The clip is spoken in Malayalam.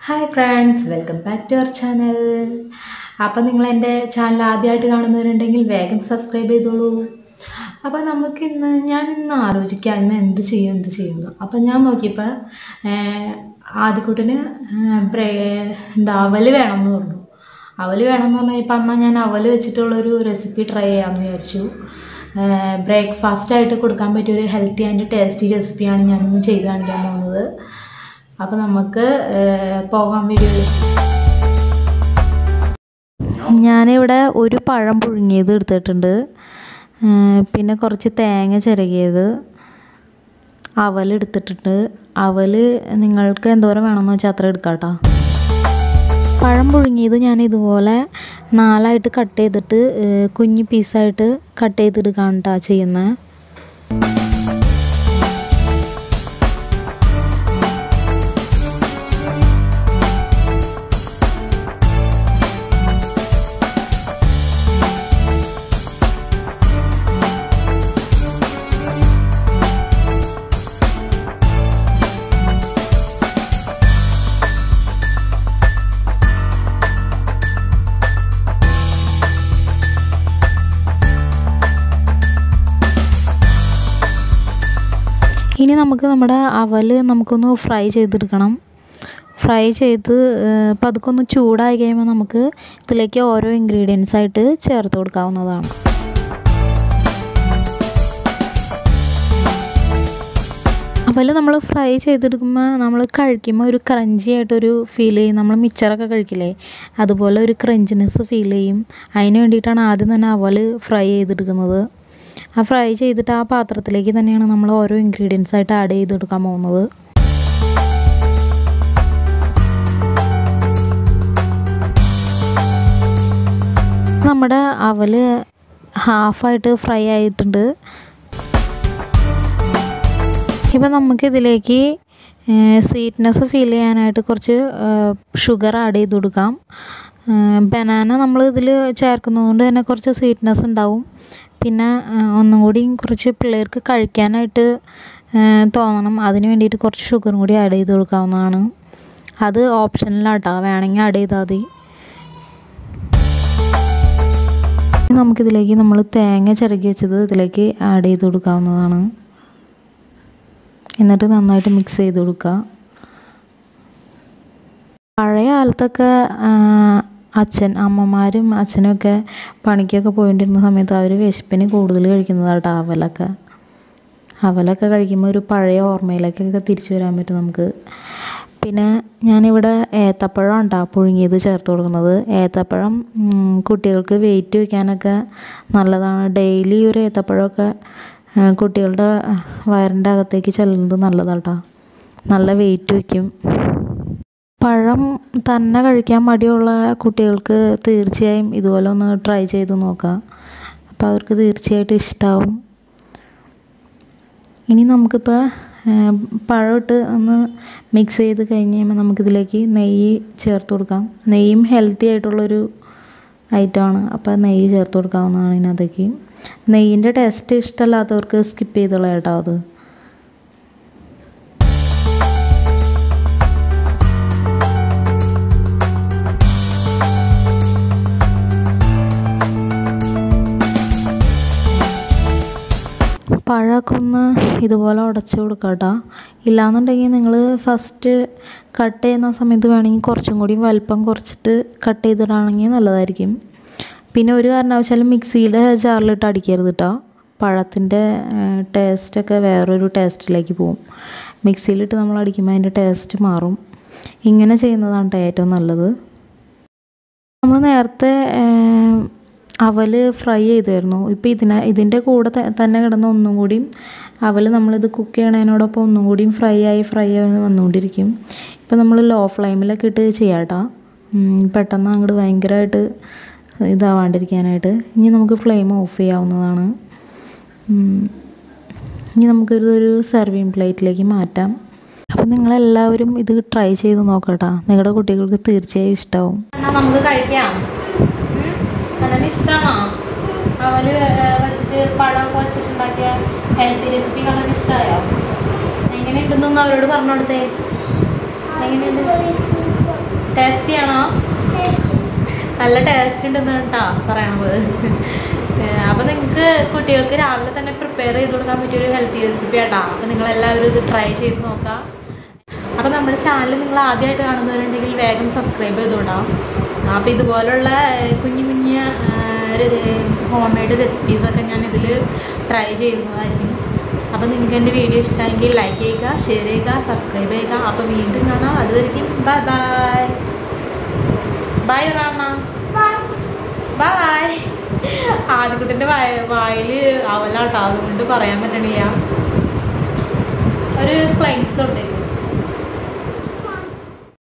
Hi friends, welcome back to our channel. അപ്പോൾ നിങ്ങൾ എൻ്റെ ചാനൽ ആദ്യമായിട്ട് കാണുന്നവരുണ്ടെങ്കിൽ വേഗം സബ്സ്ക്രൈബ് ചെയ്തോളൂ. അപ്പോൾ ഞാൻ ഇന്ന് ആലോചിക്കാം ഇന്ന് എന്ത് ചെയ്യുന്നു. അപ്പോൾ ഞാൻ നോക്കിയപ്പോൾ ആദ്യക്കൂട്ടിന് അവൽ വേണമെന്ന് പറഞ്ഞു. അവൽ വേണമെന്ന് പറഞ്ഞപ്പോൾ എന്നാൽ ഞാൻ അവൽ വെച്ചിട്ടുള്ളൊരു റെസിപ്പി ട്രൈ ചെയ്യാമെന്ന് വിചാരിച്ചു. ബ്രേക്ക്ഫാസ്റ്റ് ആയിട്ട് കൊടുക്കാൻ പറ്റിയൊരു ഹെൽത്തി ആൻഡ് ടേസ്റ്റി റെസിപ്പിയാണ് ഞാനിന്ന് ചെയ്ത് കാണിക്കാൻ പോകുന്നത്. അപ്പോൾ നമുക്ക് പോകാം വീഡിയോയിൽ. ഞാനിവിടെ ഒരു പഴം പുഴുങ്ങിയത് എടുത്തിട്ടുണ്ട്, പിന്നെ കുറച്ച് തേങ്ങ ചിരകിയത്, അവൽ എടുത്തിട്ടുണ്ട്. അവൽ നിങ്ങൾക്ക് എന്തോരം വേണമെന്ന് വെച്ചാൽ അത്ര എടുക്കാം കേട്ടോ. പഴം പുഴുങ്ങിയത് ഞാൻ ഇതുപോലെ 4 കട്ട് ചെയ്തിട്ട് കുഞ്ഞു പീസായിട്ട് കട്ട് ചെയ്തെടുക്കുകയാണ് കേട്ടോ ചെയ്യുന്നത്. ഇനി നമ്മുടെ അവൽ നമുക്കൊന്ന് ഫ്രൈ ചെയ്തെടുക്കണം. ഫ്രൈ ചെയ്ത് പതുക്കെ ഒന്ന് ചൂടായി കഴിയുമ്പോൾ നമുക്ക് ഇതിലേക്ക് ഓരോ ഇൻഗ്രീഡിയൻസ് ആയിട്ട് ചേർത്ത് കൊടുക്കാവുന്നതാണ്. അവൽ നമ്മൾ ഫ്രൈ ചെയ്തെടുക്കുമ്പോൾ നമ്മൾ കഴിക്കുമ്പോൾ ഒരു ക്രഞ്ചി ആയിട്ടൊരു ഫീൽ ചെയ്യും. നമ്മൾ മിച്ചറൊക്കെ കഴിക്കില്ലേ, അതുപോലെ ഒരു ക്രഞ്ചിനെസ് ഫീൽ ചെയ്യും. അതിന് വേണ്ടിയിട്ടാണ് ആദ്യം തന്നെ അവൽ ഫ്രൈ ചെയ്തെടുക്കുന്നത്. ആ ഫ്രൈ ചെയ്തിട്ട് ആ പാത്രത്തിലേക്ക് തന്നെയാണ് നമ്മൾ ഓരോ ഇൻഗ്രീഡിയൻസ് ആയിട്ട് ആഡ് ചെയ്തെടുക്കാൻ പോകുന്നത്. നമ്മുടെ അവൽ ഹാഫായിട്ട് ഫ്രൈ ആയിട്ടുണ്ട്. ഇപ്പം നമുക്കിതിലേക്ക് സ്വീറ്റ്നെസ് ഫീൽ ചെയ്യാനായിട്ട് കുറച്ച് ഷുഗർ ആഡ് ചെയ്ത് കൊടുക്കാം. ബനാന നമ്മൾ ഇതിൽ ചേർക്കുന്നതുകൊണ്ട് തന്നെ കുറച്ച് സ്വീറ്റ്നെസ് ഉണ്ടാവും. പിന്നെ ഒന്നും കൂടി കുറച്ച് പിള്ളേർക്ക് കഴിക്കാനായിട്ട് തോന്നണം, അതിന് വേണ്ടിയിട്ട് കുറച്ച് ഷുഗറും കൂടി ആഡ് ചെയ്ത് കൊടുക്കാവുന്നതാണ്. അത് ഓപ്ഷനിലാട്ടോ, വേണമെങ്കിൽ ആഡ് ചെയ്താൽ മതി. നമുക്കിതിലേക്ക് നമ്മൾ തേങ്ങ ചിരകി വെച്ചത് ഇതിലേക്ക് ആഡ് ചെയ്ത് കൊടുക്കാവുന്നതാണ്. എന്നിട്ട് നന്നായിട്ട് മിക്സ് ചെയ്ത് കൊടുക്കുക. പഴയ കാലത്തൊക്കെ അമ്മമാരും അച്ഛനൊക്കെ പണിക്കൊക്കെ പോയിട്ടിരുന്ന സമയത്ത് അവർ വിശപ്പിന് കൂടുതൽ കഴിക്കുന്നതാട്ടോ അവലൊക്കെ കഴിക്കുമ്പോൾ ഒരു പഴയ ഓർമ്മയിലേക്കൊക്കെ തിരിച്ചു വരാൻ പറ്റും നമുക്ക്. പിന്നെ ഞാനിവിടെ ഏത്തപ്പഴം ഉണ്ടാ പുഴുങ്ങിയത് ചേർത്ത് കൊടുക്കുന്നത്. ഏത്തപ്പഴം കുട്ടികൾക്ക് വെയിറ്റ് വയ്ക്കാനൊക്കെ നല്ലതാണ്. ഡെയിലി ഒരു ഏത്തപ്പഴമൊക്കെ കുട്ടികളുടെ വയറിൻ്റെ അകത്തേക്ക് ചെല്ലുന്നത് നല്ലതാട്ടോ, നല്ല വെയിറ്റ് വയ്ക്കും. പഴം തന്നെ കഴിക്കാൻ മടിയുള്ള കുട്ടികൾക്ക് തീർച്ചയായും ഇതുപോലെ ഒന്ന് ട്രൈ ചെയ്ത് നോക്കാം. അപ്പോൾ അവർക്ക് തീർച്ചയായിട്ടും ഇഷ്ടമാവും. ഇനി നമുക്കിപ്പോൾ പഴം ഇട്ട് ഒന്ന് മിക്സ് ചെയ്ത് കഴിഞ്ഞ് കഴിയുമ്പോൾ നമുക്കിതിലേക്ക് നെയ്യ് ചേർത്ത് കൊടുക്കാം. നെയ്യും ഹെൽത്തി ആയിട്ടുള്ളൊരു ഐറ്റമാണ്, അപ്പോൾ നെയ്യ് ചേർത്ത് കൊടുക്കാവുന്നതാണ് ഇതിനകത്തേക്ക്. നെയ്യിൻ്റെ ടേസ്റ്റ് ഇഷ്ടമല്ലാത്തവർക്ക് സ്കിപ്പ് ചെയ്തോളാം കേട്ടോ. അത് പഴമൊക്കെ ഒന്ന് ഇതുപോലെ ഉടച്ച് കൊടുക്കാം കേട്ടോ. ഇല്ലാന്നുണ്ടെങ്കിൽ നിങ്ങൾ ഫസ്റ്റ് കട്ട് ചെയ്യുന്ന സമയത്ത് വേണമെങ്കിൽ കുറച്ചും കൂടി വലിപ്പം കുറച്ചിട്ട് കട്ട് ചെയ്തിടാണെങ്കിൽ നല്ലതായിരിക്കും. പിന്നെ ഒരു കാരണവശാലും മിക്സിയുടെ ജാറിലിട്ട് അടിക്കരുത് കേട്ടോ. പഴത്തിൻ്റെ ടേസ്റ്റൊക്കെ വേറൊരു ടേസ്റ്റിലേക്ക് പോവും. മിക്സിയിലിട്ട് നമ്മൾ അടിക്കുമ്പോൾ അതിൻ്റെ ടേസ്റ്റ് മാറും. ഇങ്ങനെ ചെയ്യുന്നതാണ് കേട്ടോ ഏറ്റവും നല്ലത്. നമ്മൾ നേരത്തെ അവൽ ഫ്രൈ ചെയ്തായിരുന്നു. ഇപ്പോൾ ഇതിൻ്റെ കൂടെ തന്നെ കിടന്ന ഒന്നും കൂടിയും അവൽ നമ്മളിത് കുക്ക് ചെയ്യണതിനോടൊപ്പം ഒന്നും കൂടിയും ഫ്രൈ ആയി വന്നുകൊണ്ടിരിക്കും. ഇപ്പോൾ നമ്മൾ ലോ ഫ്ലെയിമിലൊക്കെ ഇട്ട് ചെയ്യാം കേട്ടോ, പെട്ടെന്ന് അങ്ങോട്ട് ഭയങ്കരമായിട്ട് ഇതാവാണ്ടിരിക്കാനായിട്ട്. ഇനി നമുക്ക് ഫ്ലെയിം ഓഫ് ചെയ്യാവുന്നതാണ്. ഇനി നമുക്കിതൊരു സെർവിങ് പ്ലേറ്റിലേക്ക് മാറ്റാം. അപ്പോൾ നിങ്ങളെല്ലാവരും ഇത് ട്രൈ ചെയ്ത് നോക്കട്ടോ, നിങ്ങളുടെ കുട്ടികൾക്ക് തീർച്ചയായും ഇഷ്ടമാവും. നമുക്ക് കഴിക്കാം. ഇഷ്ടമാണോ അവൽ വെച്ചിട്ട് പഴമൊക്കെ വെച്ചിട്ടുണ്ടാക്കിയ ഹെൽത്തി റെസിപ്പി കാണാൻ ഇഷ്ടമായോ? എങ്ങനെയുണ്ടെന്നൊന്ന് അവരോട് പറഞ്ഞു കൊടുത്തേ. എങ്ങനെയുണ്ട്? ടേസ്റ്റി ആണോ? നല്ല ടേസ്റ്റ് ഉണ്ടെന്ന് കേട്ടോ പറയണത്. അപ്പോൾ നിങ്ങൾക്ക് കുട്ടികൾക്ക് രാവിലെ തന്നെ പ്രിപ്പയർ ചെയ്ത് കൊടുക്കാൻ പറ്റിയൊരു ഹെൽത്തി റെസിപ്പി ആട്ടോ. അപ്പോൾ നിങ്ങളെല്ലാവരും ഇത് ട്രൈ ചെയ്ത് നോക്കാം. അപ്പോൾ നമ്മുടെ ചാനൽ നിങ്ങൾ ആദ്യമായിട്ട് കാണുന്നവരുണ്ടെങ്കിൽ വേഗം സബ്സ്ക്രൈബ് ചെയ്തോടാം. അപ്പോൾ ഇതുപോലുള്ള കുഞ്ഞു കുഞ്ഞ് ഹോം മെയ്ഡ് റെസിപ്പീസൊക്കെ ഞാൻ ഇതിൽ ട്രൈ ചെയ്യുന്നതായിരിക്കും. അപ്പോൾ നിങ്ങൾക്ക് എൻ്റെ വീഡിയോ ഇഷ്ടമെങ്കിൽ ലൈക്ക് ചെയ്യുക, ഷെയർ ചെയ്യുക, സബ്സ്ക്രൈബ് ചെയ്യുക. അപ്പോൾ വീണ്ടും കാണാം. അതുവരെയും ബൈ ബൈ. ബൈ റാമ. ബൈ. ആദ്യക്കുട്ടൻ്റെ വായിൽ അവലാട്ടോ, അതുകൊണ്ട് പറയാൻ പറ്റണില്ല. ഒരു ഫ്ലൈങ്സ് ഉണ്ട്.